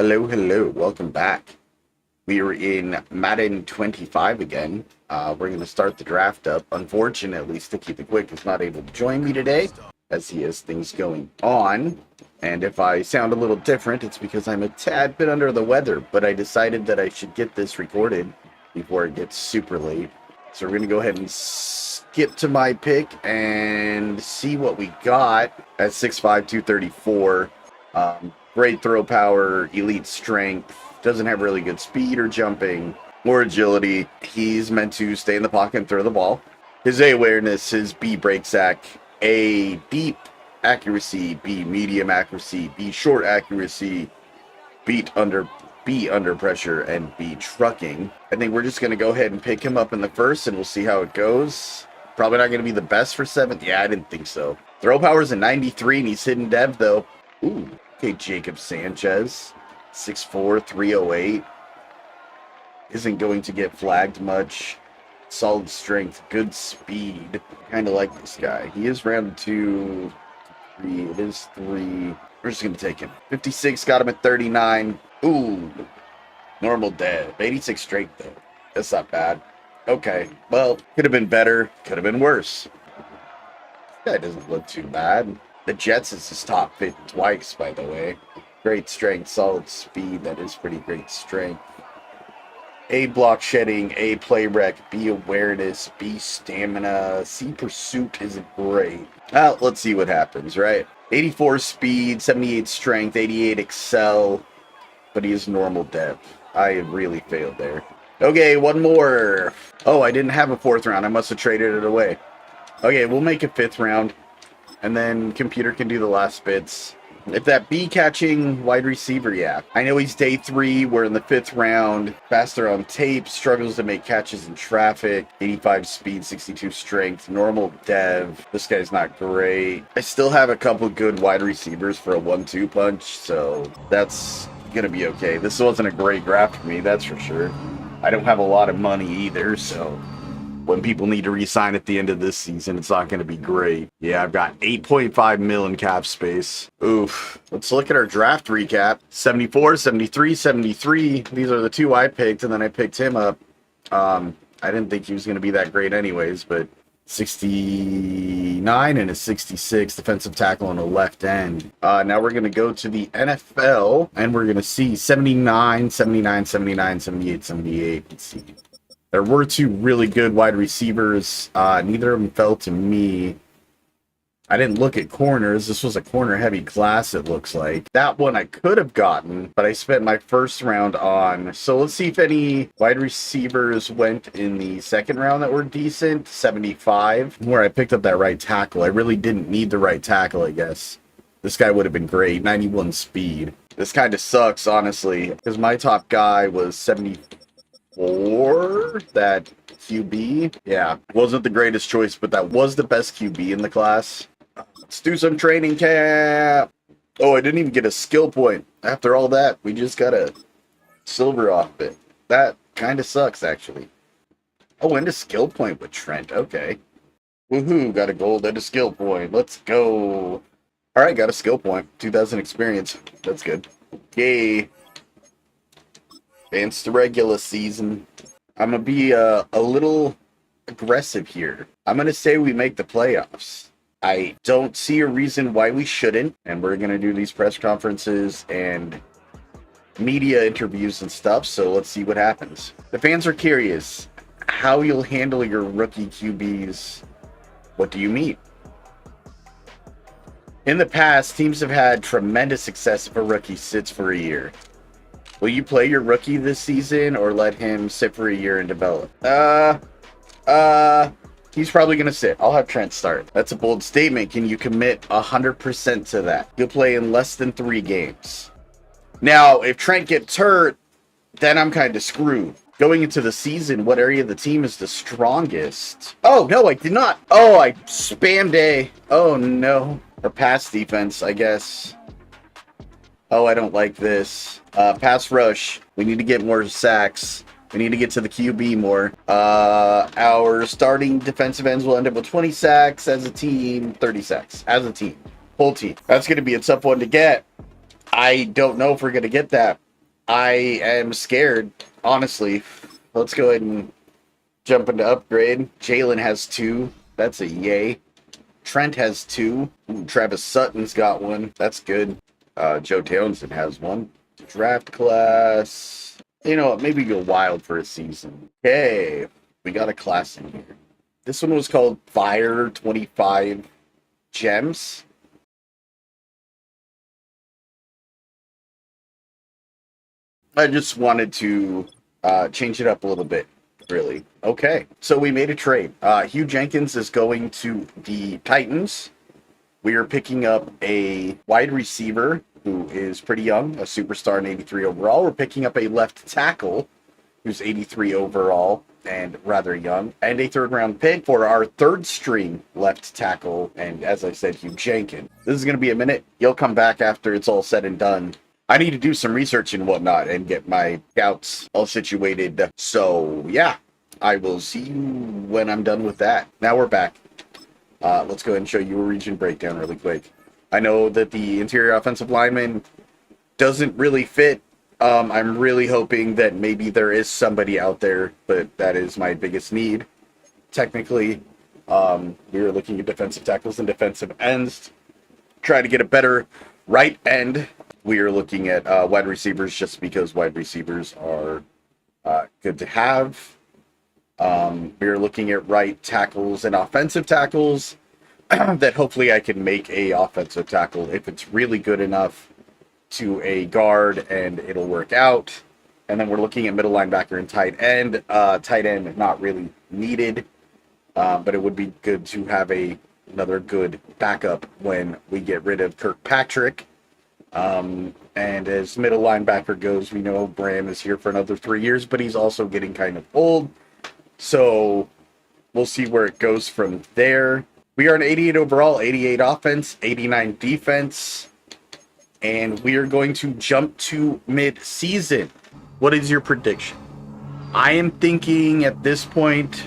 Hello, hello, welcome back. We are in Madden 25 again. We're going to start the draft up. Unfortunately, Sticky the Quick is not able to join me today, as he has things going on. And if I sound a little different, it's because I'm a tad bit under the weather, but I decided that I should get this recorded before it gets super late. So we're going to go ahead and skip to my pick and see what we got at 6'5", 234. Great throw power, elite strength, doesn't have really good speed or jumping or agility. He's meant to stay in the pocket and throw the ball. His A awareness, his B break sack, A deep accuracy, B medium accuracy, B short accuracy, B under pressure, and B trucking. I think we're just going to go ahead and pick him up in the first and we'll see how it goes. Probably not going to be the best for 7th. Yeah, I didn't think so. Throw power's a 93 and he's hidden dev though. Ooh. Okay, Jacob Sanchez, 6'4", 308. Isn't going to get flagged much. Solid strength, good speed. Kind of like this guy. He is round 2, 3. It is 3. We're just going to take him. 56, got him at 39. Ooh, normal dev. 86 strength, though. That's not bad. Okay, well, could have been better. Could have been worse. This guy doesn't look too bad. The Jets is his top pick twice, by the way. Great strength, solid speed. That is pretty great strength. A block shedding, A play rec, B awareness, B stamina, C pursuit isn't great. Well, let's see what happens, right? 84 speed, 78 strength, 88 excel, but he is normal depth. I really failed there. Okay, one more. Oh, I didn't have a 4th round. I must have traded it away. Okay, we'll make a 5th round. And then computer can do the last bits. If that B catching wide receiver, yeah. I know he's day 3. We're in the 5th round. Faster on tape. Struggles to make catches in traffic. 85 speed, 62 strength. Normal dev. This guy's not great. I still have a couple good wide receivers for a 1-2 punch. So that's going to be okay. This wasn't a great draft for me, that's for sure. I don't have a lot of money either, so when people need to re-sign at the end of this season, it's not going to be great. Yeah, I've got 8.5 mil in cap space. Oof. Let's look at our draft recap. 74, 73, 73. These are the 2 I picked, and then I picked him up. I didn't think he was going to be that great anyways, but 69 and a 66 defensive tackle on the left end. Now we're going to go to the NFL, and we're going to see 79, 79, 79, 78, 78. Let's see. There were 2 really good wide receivers. Neither of them fell to me. I didn't look at corners. This was a corner-heavy class, it looks like. That one I could have gotten, but I spent my 1st round on. So let's see if any wide receivers went in the 2nd round that were decent. 75, where I picked up that right tackle. I really didn't need the right tackle, I guess. This guy would have been great. 91 speed. This kind of sucks, honestly, because my top guy was 74. That QB, yeah, wasn't the greatest choice, but that was the best QB in the class. Let's do some training camp. Oh, I didn't even get a skill point. After all that, we just got a silver off it. That kind of sucks, actually. Oh, and a skill point with Trent. Okay. Woohoo, got a gold and a skill point. Let's go. All right, got a skill point. 2,000 experience. That's good. Yay. Advance to regular season. I'm going to be a little aggressive here. I'm going to say we make the playoffs. I don't see a reason why we shouldn't. And we're going to do these press conferences and media interviews and stuff. So let's see what happens. The fans are curious how you'll handle your rookie QBs. What do you mean? In the past, teams have had tremendous success if a rookie sits for a year. Will you play your rookie this season or let him sit for a year and develop? He's probably going to sit. I'll have Trent start. That's a bold statement. Can you commit 100% to that? He'll play in less than 3 games. Now, if Trent gets hurt, then I'm kind of screwed. Going into the season, what area of the team is the strongest? Oh, no, I did not. Oh, I spammed A. Oh, no. Or pass defense, I guess. Oh, I don't like this. Pass rush. We need to get more sacks. We need to get to the QB more. Our starting defensive ends will end up with 20 sacks as a team, 30 sacks as a team. Whole team. That's going to be a tough one to get. I don't know if we're going to get that. I am scared, honestly. Let's go ahead and jump into upgrade. Jalen has 2. That's a yay. Trent has 2. Ooh, Travis Sutton's got 1. That's good. Joe Townsend has 1. Draft class. You know what? Maybe go wild for a season. Okay. We got a class in here. This one was called Fire 25 Gems. I just wanted to change it up a little bit, really. Okay, so we made a trade. Hugh Jenkins is going to the Titans. We are picking up a wide receiver who is pretty young, a superstar in 83 overall. We're picking up a left tackle who's 83 overall and rather young, and a third-round pick for our third-string left tackle, and as I said, Hugh Jenkins. This is going to be a minute. You'll come back after it's all said and done. I need to do some research and whatnot and get my scouts all situated. So, yeah, I will see you when I'm done with that. Now we're back. Let's go ahead and show you a region breakdown really quick. I know that the interior offensive lineman doesn't really fit. I'm really hoping that maybe there is somebody out there, but that is my biggest need. Technically, we were looking at defensive tackles and defensive ends. Try to get a better right end. We are looking at wide receivers just because wide receivers are good to have. We are looking at right tackles and offensive tackles that hopefully I can make a offensive tackle if it's really good enough to a guard and it'll work out. And then we're looking at middle linebacker and tight end. Tight end not really needed, but it would be good to have another good backup when we get rid of Kirkpatrick. And as middle linebacker goes, we know Bram is here for another 3 years, but he's also getting kind of old. So we'll see where it goes from there. We are an 88 overall, 88 offense, 89 defense. And we are going to jump to mid-season. What is your prediction? I am thinking at this point,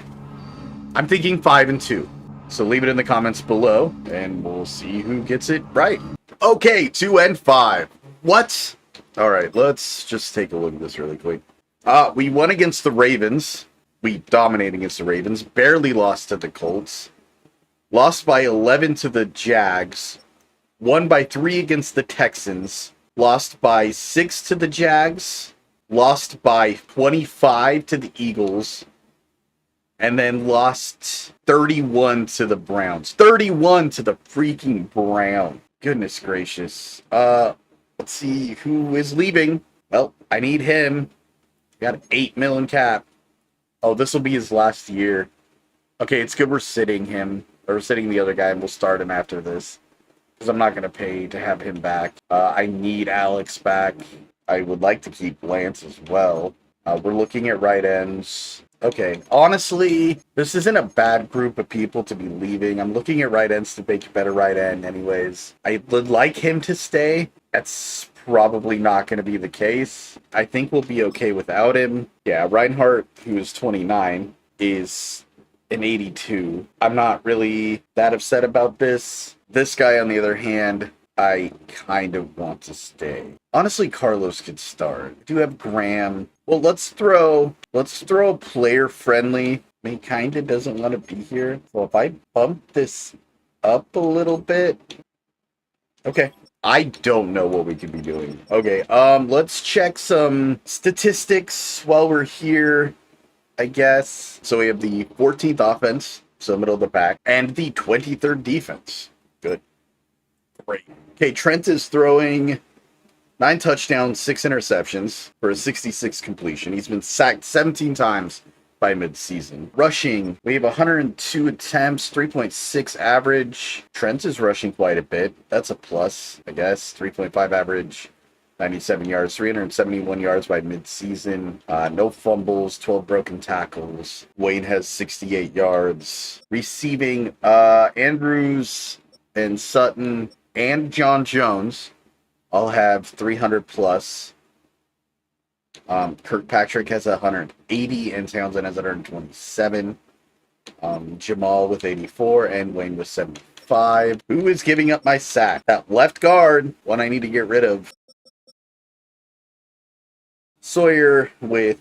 I'm thinking 5-2. So leave it in the comments below, and we'll see who gets it right. Okay, 2-5. What? All right, let's just take a look at this really quick. We won against the Ravens. We dominated against the Ravens. Barely lost to the Colts. Lost by 11 to the Jags. Won by 3 against the Texans. Lost by 6 to the Jags. Lost by 25 to the Eagles. And then lost 31 to the Browns. 31 to the freaking Browns. Goodness gracious. Let's see who is leaving. Well, I need him. Got an $8 million cap. Oh, this will be his last year. Okay, it's good we're sitting him. Or sitting the other guy, and we'll start him after this. Because I'm not going to pay to have him back. I need Alex back. I would like to keep Lance as well. We're looking at right ends. Okay, honestly, this isn't a bad group of people to be leaving. I'm looking at right ends to make a better right end anyways. I would like him to stay. That's probably not going to be the case. I think we'll be okay without him. Yeah, Reinhardt, who is 29, is an 82. I'm not really that upset about this. This guy, on the other hand, I kind of want to stay. Honestly, Carlos could start. I do have Graham. Well, let's throw a player friendly. He kind of doesn't want to be here. So if I bump this up a little bit. Okay. I don't know what we could be doing. Okay, let's check some statistics while we're here, I guess. So we have the 14th offense, so middle of the pack, and the 23rd defense. Good. Great. Okay, Trent is throwing 9 touchdowns, 6 interceptions for a 66 completion. He's been sacked 17 times by midseason. Rushing, we have 102 attempts, 3.6 average. Trent is rushing quite a bit. That's a plus, I guess. 3.5 average, 97 yards, 371 yards by midseason. No fumbles, 12 broken tackles. Wayne has 68 yards. Receiving, Andrews and Sutton and John Jones all have 300 plus. Kirkpatrick has 180 and Townsend has 127. Jamal with 84 and Wayne with 75. Who is giving up my sack? That left guard, one I need to get rid of. Sawyer with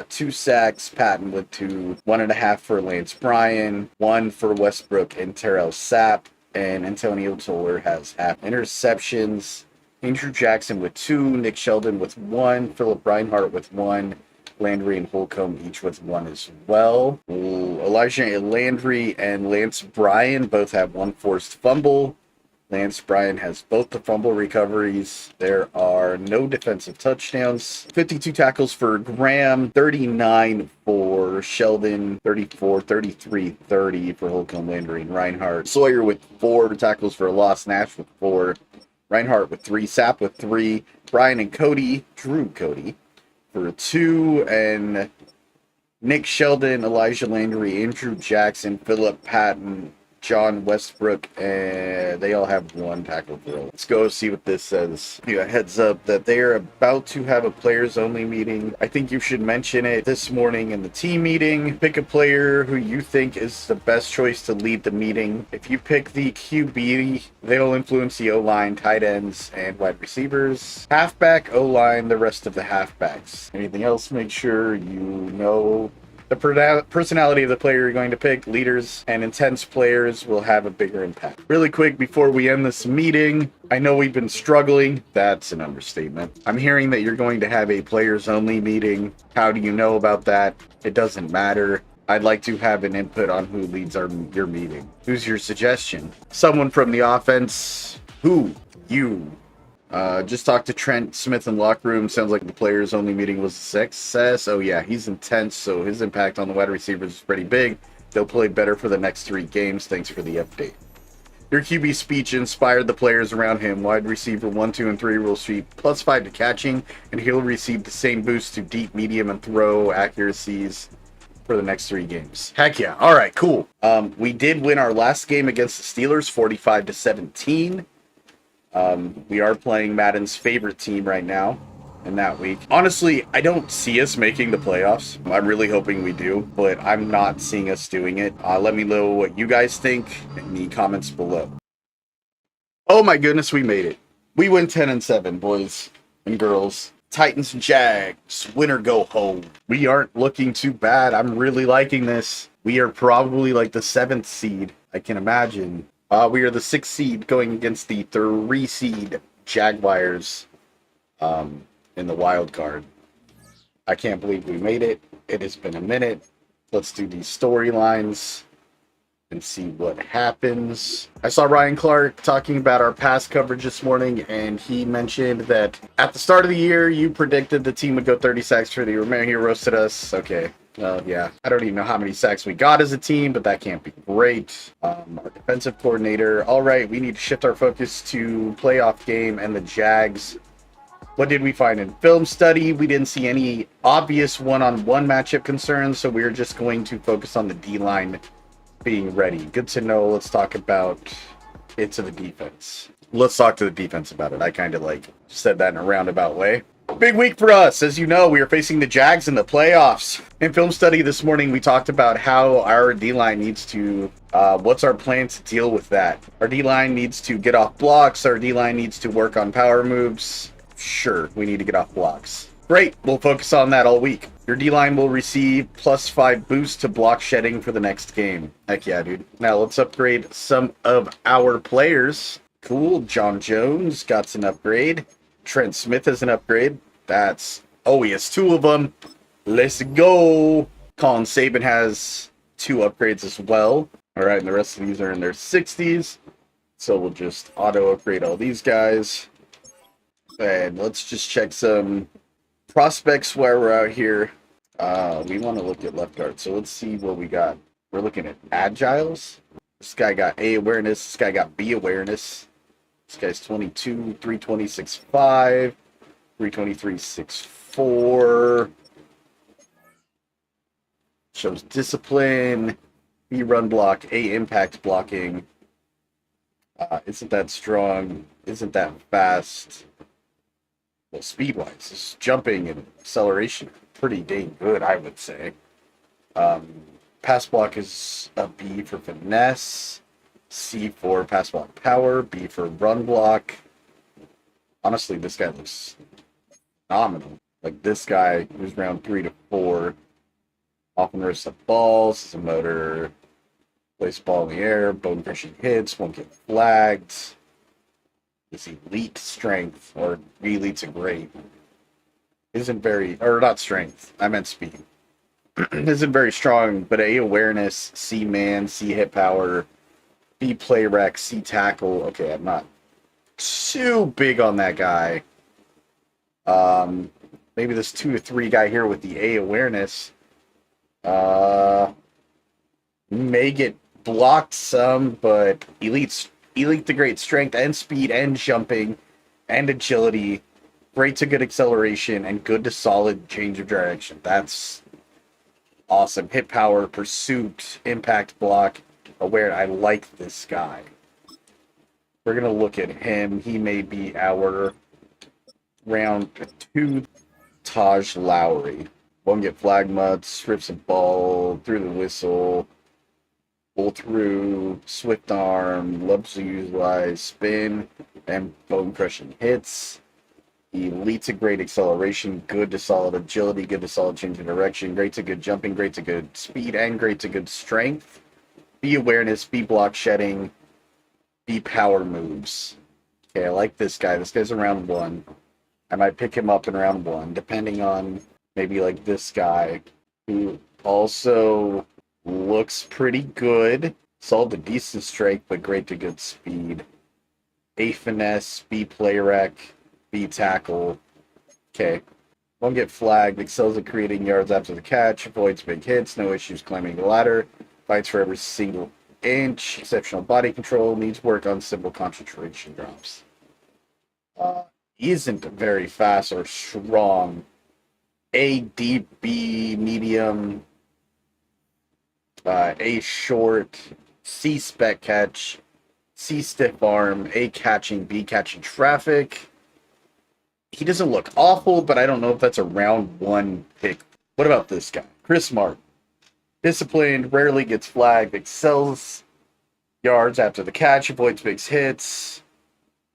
2 sacks, Patton with 2, 1.5 for Lance Bryan, 1 for Westbrook and Terrell Sapp, and Antonio Toller has half interceptions. Andrew Jackson with 2, Nick Sheldon with 1, Philip Reinhart with 1, Landry and Holcomb each with 1 as well. Elijah Landry and Lance Bryan both have 1 forced fumble. Lance Bryan has both the fumble recoveries. There are no defensive touchdowns. 52 tackles for Graham, 39 for Sheldon, 34, 33, 30 for Holcomb, Landry, and Reinhardt. Sawyer with 4 tackles for a loss, Nash with 4, Reinhardt with 3, Sapp with 3, Brian and Drew Cody for 2, and Nick Sheldon, Elijah Landry, Andrew Jackson, Philip Patton, John Westbrook, and they all have 1 tackle for a. Let's go see what this says. Heads up that they are about to have a players-only meeting. I think you should mention it this morning in the team meeting. Pick a player who you think is the best choice to lead the meeting. If you pick the QB, they'll influence the O-line, tight ends, and wide receivers. Halfback, O-line, the rest of the halfbacks. Anything else, make sure you know the personality of the player you're going to pick. Leaders and intense players will have a bigger impact. Really quick before we end this meeting, I know we've been struggling. That's an understatement. I'm hearing that you're going to have a players-only meeting. How do you know about that? It doesn't matter. I'd like to have an input on who leads your meeting. Who's your suggestion? Someone from the offense? Who? You. Just talked to Trent Smith in locker room. Sounds like the players only meeting was a success. Oh yeah, he's intense, so his impact on the wide receivers is pretty big. They'll play better for the next 3 games. Thanks for the update. Your QB speech inspired the players around him. Wide receiver 1, 2, and 3 will receive +5 to catching, and he'll receive the same boost to deep, medium, and throw accuracies for the next 3 games. Heck yeah. All right, cool. We did win our last game against the Steelers, 45-17. We are playing Madden's favorite team right now in that week. Honestly, I don't see us making the playoffs. I'm really hoping we do, but I'm not seeing us doing it. Let me know what you guys think in the comments below. Oh my goodness, we made it. We went 10-7, boys and girls. Titans and Jags, winner go home. We aren't looking too bad. I'm really liking this. We are probably like the 7th seed, I can imagine. We are the 6th seed going against the 3 seed Jaguars in the wild card. I can't believe we made it. It has been a minute. Let's do these storylines and see what happens. I saw Ryan Clark talking about our pass coverage this morning, and he mentioned that at the start of the year, you predicted the team would go 30 sacks for the year. Remember, he roasted us. Okay. Yeah, I don't even know how many sacks we got as a team, but that can't be great. Our defensive coordinator. All right, we need to shift our focus to playoff game and the Jags. What did we find in film study? We didn't see any obvious one-on-one matchup concerns, so we're just going to focus on the D-line being ready. Good to know. Let's talk about it to the defense. Let's talk to the defense about it. I kind of said that in a roundabout way. Big week for us. As you know, we are facing the Jags in the playoffs. In film study this morning, we talked about how our D-line needs to, what's our plan to deal with that? Our D-line needs to get off blocks. Our D-line needs to work on power moves. Sure, we need to get off blocks. Great, we'll focus on that all week. Your D-line will receive +5 boost to block shedding for the next game. Heck yeah, dude. Now let's upgrade some of our players. Cool, John Jones got an upgrade. Trent Smith has an upgrade. He has 2 of them. Let's go. Colin Saban has 2 upgrades as well. All right, and the rest of these are in their 60s. So we'll just auto upgrade all these guys. And let's just check some prospects while we're out here. We want to look at left guard. So let's see what we got. We're looking at agiles. This guy got A awareness. This guy got B awareness. This guy's 22, 320, 6'5", 323, 6'4". Shows discipline. B run block. A impact blocking. Isn't that strong? Isn't that fast? Well, speed-wise, his jumping and acceleration are pretty dang good, I would say. Pass block is a B for finesse. C for pass block power, B for run block. Honestly, this guy looks phenomenal. Like this guy, who's round 3 to 4, often risks the balls, is a motor, place ball in the air, bone crushing hits, won't get flagged. Is elite strength, or elite to great. Isn't very, or not strength, I meant speed. Isn't very strong, but A, awareness, C, man, C, hit power, B, play rec, C, tackle. Okay, I'm not too big on that guy. Maybe this 2 to 3 guy here with the A awareness may get blocked some, but elite to great strength and speed and jumping and agility, great to good acceleration, and good to solid change of direction. That's awesome. Hit power, pursuit, impact block, aware. I like this guy. We're going to look at him. He may be our round 2 Taj Lowry. Won't get flag mud, strips a ball, through the whistle, pull through, swift arm, loves to utilize spin, and bone crushing hits. Elite to great acceleration, good to solid agility, good to solid change of direction, great to good jumping, great to good speed, and great to good strength. B awareness, B block shedding, B power moves. Okay, I like this guy. This guy's in round 1. I might pick him up in round 1, depending on maybe like this guy, who also looks pretty good. Solid to decent strength, but great to good speed. A finesse, B play rec, B tackle. Okay. Won't get flagged, excels at creating yards after the catch, avoids big hits, no issues climbing the ladder, fights for every single inch, exceptional body control, needs work on simple concentration drops. He isn't very fast or strong. A deep, B medium, A short, C spec catch, C stiff arm, A catching, B catching traffic. He doesn't look awful, but I don't know if that's a round 1 pick. What about this guy? Chris Martin. Disciplined, rarely gets flagged, excels yards after the catch, avoids big hits,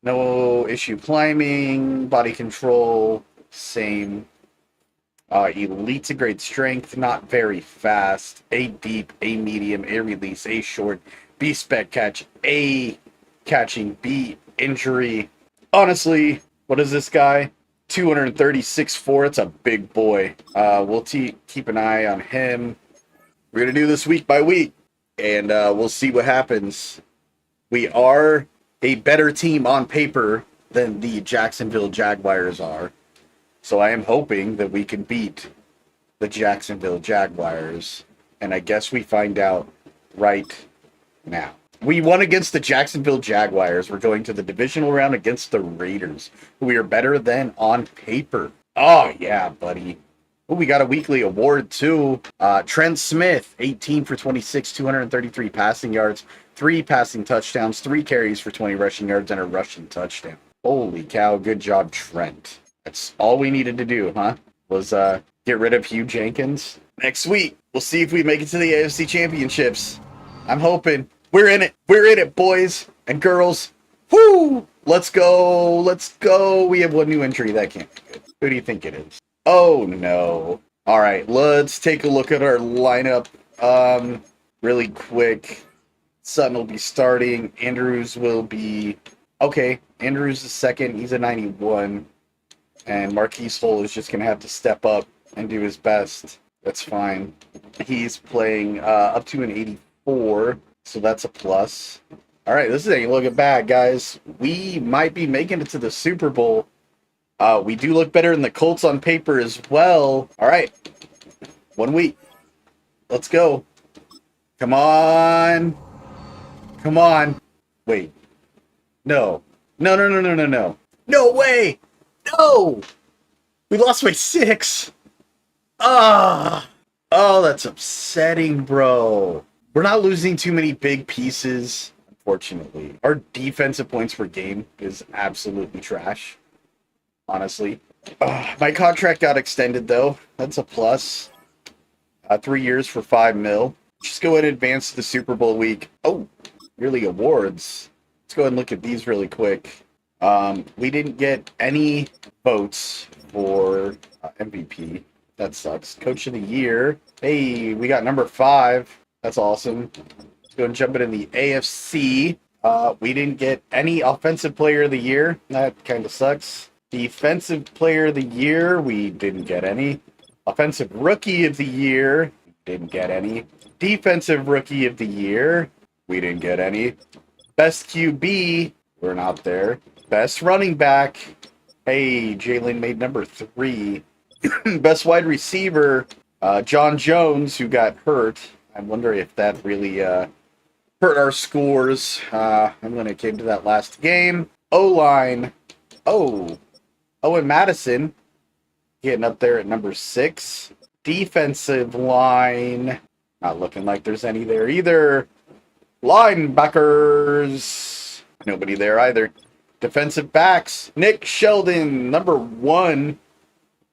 no issue climbing, body control, same. Elite to great strength, not very fast. A deep, A medium, A release, A short, B spec catch, A catching, B injury. Honestly, what is this guy? 236.4. It's a big boy. We'll keep an eye on him. We're going to do this week by week, and we'll see what happens. We are a better team on paper than the Jacksonville Jaguars are. So I am hoping that we can beat the Jacksonville Jaguars. And I guess we find out right now. We won against the Jacksonville Jaguars. We're going to the divisional round against the Raiders, who we are better than on paper. Oh, yeah, buddy. Ooh, we got a weekly award, too. Trent Smith, 18 for 26, 233 passing yards, 3 passing touchdowns, 3 carries for 20 rushing yards, and a rushing touchdown. Holy cow, good job, Trent. That's all we needed to do, huh? Was get rid of Hugh Jenkins. Next week, we'll see if we make it to the AFC Championships. I'm hoping. We're in it. We're in it, boys and girls. Woo! Let's go. Let's go. We have 1 new entry. That can't be good. Who do you think it is? Oh, no. All right, let's take a look at our lineup really quick. Sutton will be starting. Andrews will be... Okay, Andrews is second. He's a 91. And Marquise Hull is just going to have to step up and do his best. That's fine. He's playing up to an 84, so that's a plus. All right, this ain't looking bad, guys. We might be making it to the Super Bowl. We do look better than the Colts on paper as well. All right, 1 week. Let's go. Come on. Come on. Wait. No. No, no, no, no, no, no. No way. No! We lost by 6. Ah! Oh, that's upsetting, bro. We're not losing too many big pieces, unfortunately. Our defensive points per game is absolutely trash, honestly. My contract got extended, though. That's a plus. 3 years for $5 million. Just go ahead and advance to the Super Bowl week. Oh, yearly awards. Let's go ahead and look at these really quick. We didn't get any votes for MVP. That sucks. Coach of the year. Hey, we got number 5. That's awesome. Let's go and jump it in the AFC. We didn't get any offensive player of the year. That kind of sucks. Defensive player of the year. We didn't get any. Offensive rookie of the year. Didn't get any. Defensive rookie of the year. We didn't get any. Best QB. We're not there. Best running back. Hey, Jalen made number 3. Best wide receiver. John Jones, who got hurt. I wonder if that really hurt our scores when it came to that last game. O-line. Owen Madison getting up there at number 6. Defensive line. Not looking like there's any there either. Linebackers. Nobody there either. Defensive backs. Nick Sheldon, number 1.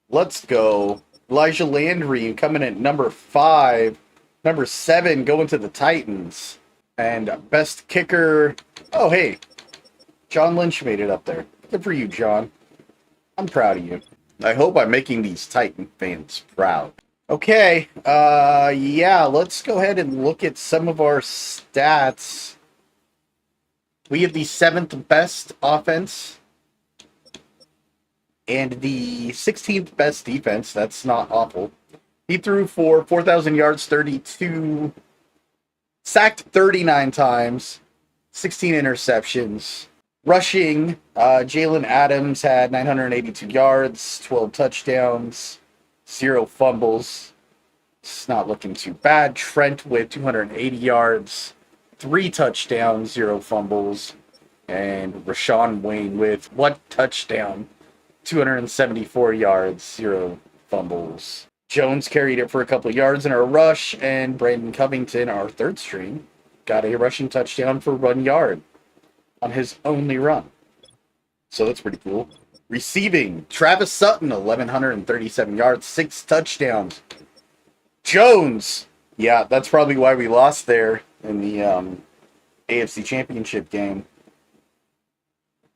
Let's go. Elijah Landry coming at number 5. Number 7 going to the Titans. And best kicker. Oh, hey. John Lynch made it up there. Good for you, John. I'm proud of you. I hope I'm making these Titan fans proud. Okay. Yeah, let's go ahead and look at some of our stats. We have the 7th best offense and the 16th best defense. That's not awful. He threw for 4,000 yards, 32, sacked 39 times, 16 interceptions. Rushing, Jalen Adams had 982 yards, 12 touchdowns, 0 fumbles. It's not looking too bad. Trent with 280 yards, 3 touchdowns, 0 fumbles. And Rashawn Wayne with 1 touchdown, 274 yards, 0 fumbles. Jones carried it for a couple of yards in our rush, and Brandon Covington, our 3rd string, got a rushing touchdown for 1 yard on his only run. So that's pretty cool. Receiving, Travis Sutton, 1,137 yards, 6 touchdowns. Jones, yeah, that's probably why we lost there in the AFC Championship game.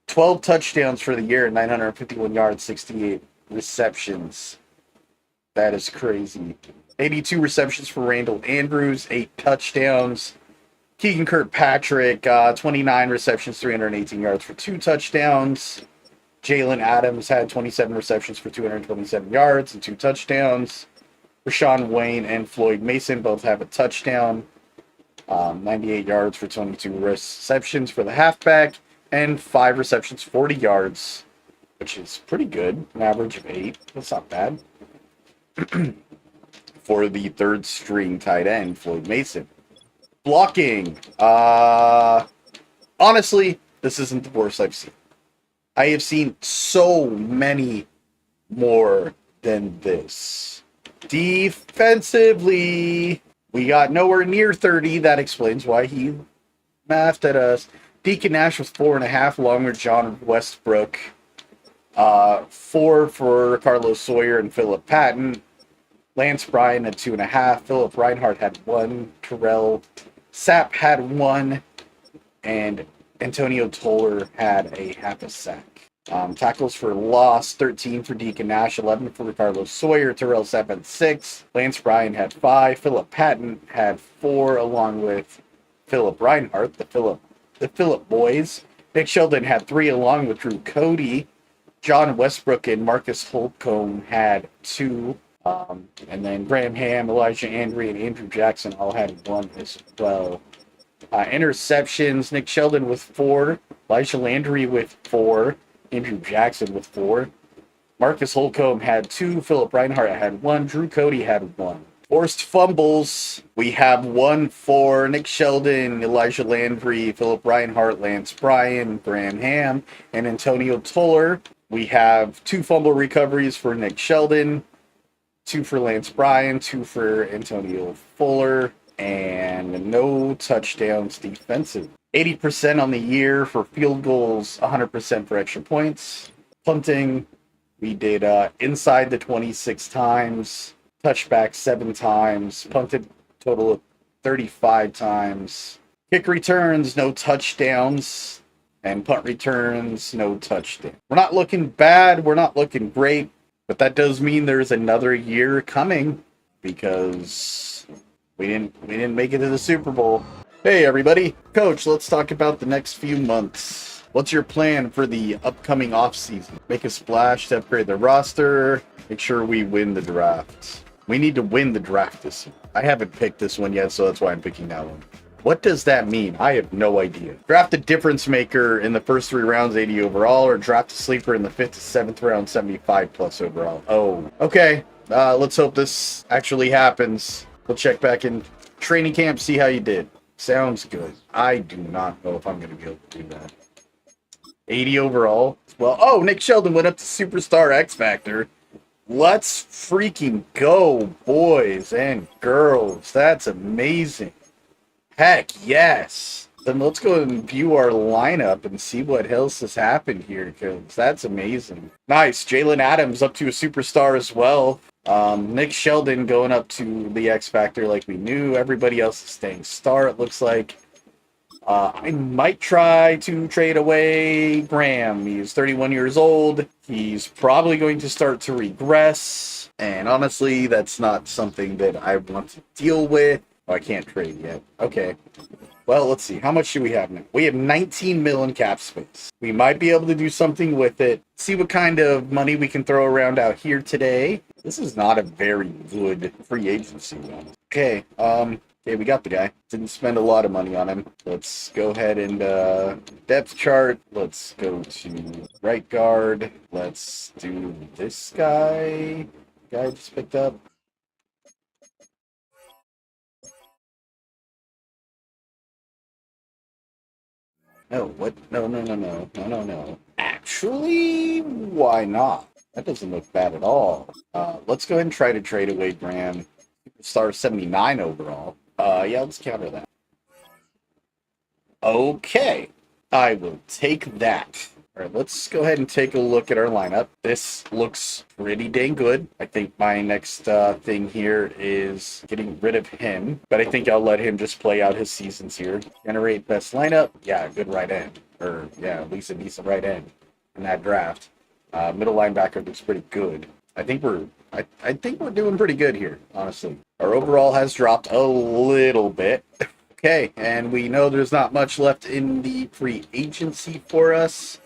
12 touchdowns for the year, 951 yards, 68 receptions. That is crazy. 82 receptions for Randall Andrews, 8 touchdowns. Keegan Kirkpatrick, 29 receptions, 318 yards for 2 touchdowns. Jalen Adams had 27 receptions for 227 yards and 2 touchdowns. Rashawn Wayne and Floyd Mason both have a touchdown. 98 yards for 22 receptions for the halfback. And 5 receptions, 40 yards, which is pretty good. An average of 8. That's not bad. For the 3rd string tight end, Floyd Mason. Blocking. Honestly, this isn't the worst I've seen. I have seen so many more than this. Defensively, we got nowhere near 30. That explains why he laughed at us. Deacon Nash was 4.5, along with John Westbrook. 4 for Carlos Sawyer and Philip Patton. Lance Bryan had 2.5. Philip Reinhart had 1. Terrell Sapp had 1. And Antonio Toller had a half a sack. Tackles for loss, 13 for Deacon Nash, 11 for Carlos Sawyer. Terrell Sapp had 6. Lance Bryan had 5. Philip Patton had 4, along with Philip Reinhart, the Philip boys. Nick Sheldon had 3, along with Drew Cody. John Westbrook and Marcus Holcomb had 2. And then Graham Ham, Elijah Andrew, and Andrew Jackson all had 1 as well. Interceptions, Nick Sheldon with 4. Elijah Landry with 4. Andrew Jackson with 4. Marcus Holcomb had 2. Philip Reinhart had 1. Drew Cody had 1. Forced fumbles, we have 1 for Nick Sheldon, Elijah Landry, Philip Reinhart, Lance Bryan, Graham Ham, and Antonio Toller. We have 2 fumble recoveries for Nick Sheldon, 2 for Lance Bryan, 2 for Antonio Fuller, and no touchdowns defensive. 80% on the year for field goals, 100% for extra points. Punting, we did inside the 26 times. Touchback 7 times. Punted total of 35 times. Kick returns, no touchdowns. And punt returns, no touchdown. We're not looking bad. We're not looking great. But that does mean there's another year coming because we didn't make it to the Super Bowl. Hey, everybody. Coach, let's talk about the next few months. What's your plan for the upcoming offseason? Make a splash to upgrade the roster. Make sure we win the draft. We need to win the draft this year. I haven't picked this one yet, so that's why I'm picking that one. What does that mean? I have no idea. Draft a difference maker in the first 3 rounds, 80 overall, or draft a sleeper in the 5th to 7th round, 75 plus overall. Oh, okay. Let's hope this actually happens. We'll check back in training camp, see how you did. Sounds good. I do not know if I'm going to be able to do that. 80 overall. Well, oh, Nick Sheldon went up to Superstar X Factor. Let's freaking go, boys and girls. That's amazing. Heck yes. Then let's go and view our lineup and see what else has happened here, because that's amazing. Nice. Jalen Adams up to a superstar as well. Nick Sheldon going up to the X Factor like we knew. Everybody else is staying star, it looks like. I might try to trade away Graham. He's 31 years old. He's probably going to start to regress. And honestly, that's not something that I want to deal with. Oh, I can't trade yet. Okay. Well, let's see. How much do we have now? We have 19 mil in cap space. We might be able to do something with it. See what kind of money we can throw around out here today. This is not a very good free agency one. Okay. Okay, we got the guy. Didn't spend a lot of money on him. Let's go ahead and depth chart. Let's go to right guard. Let's do this guy. Guy I just picked up. No, what? No. Actually, why not? That doesn't look bad at all. Let's go ahead and try to trade away Graham. Star 79 overall. Yeah, let's counter that. Okay. I will take that. All right, let's go ahead and take a look at our lineup. This looks pretty dang good. I think my next thing here is getting rid of him, but I think I'll let him just play out his seasons here. Generate best lineup. Yeah, good right end. Or, yeah, at least a decent right end in that draft. Middle linebacker looks pretty good. I think we're doing pretty good here, honestly. Our overall has dropped a little bit. Okay, and we know there's not much left in the free agency for us.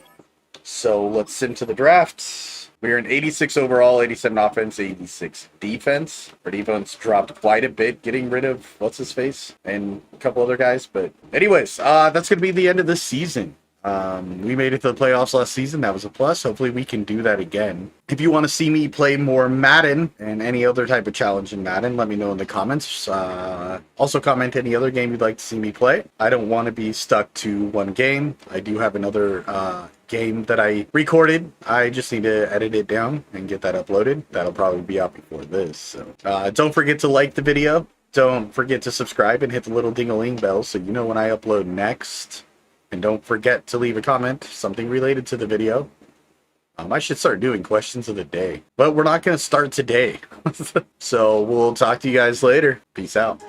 So let's send to the draft. We're an 86 overall, 87 offense, 86 defense. Our defense dropped quite a bit, getting rid of what's his face and a couple other guys. But anyways, that's going to be the end of this season. We made it to the playoffs last season. That was a plus. Hopefully we can do that again. If you want to see me play more Madden and any other type of challenge in Madden, let me know in the comments. Also comment any other game you'd like to see me play. I don't want to be stuck to one game. I do have another game that I recorded. I just need to edit it down and get that uploaded. That'll probably be out before this. So don't forget to like the video. Don't forget to subscribe and hit the little ding-a-ling bell so you know when I upload next. And don't forget to leave a comment, something related to the video. I should start doing questions of the day. But we're not going to start today. So we'll talk to you guys later. Peace out.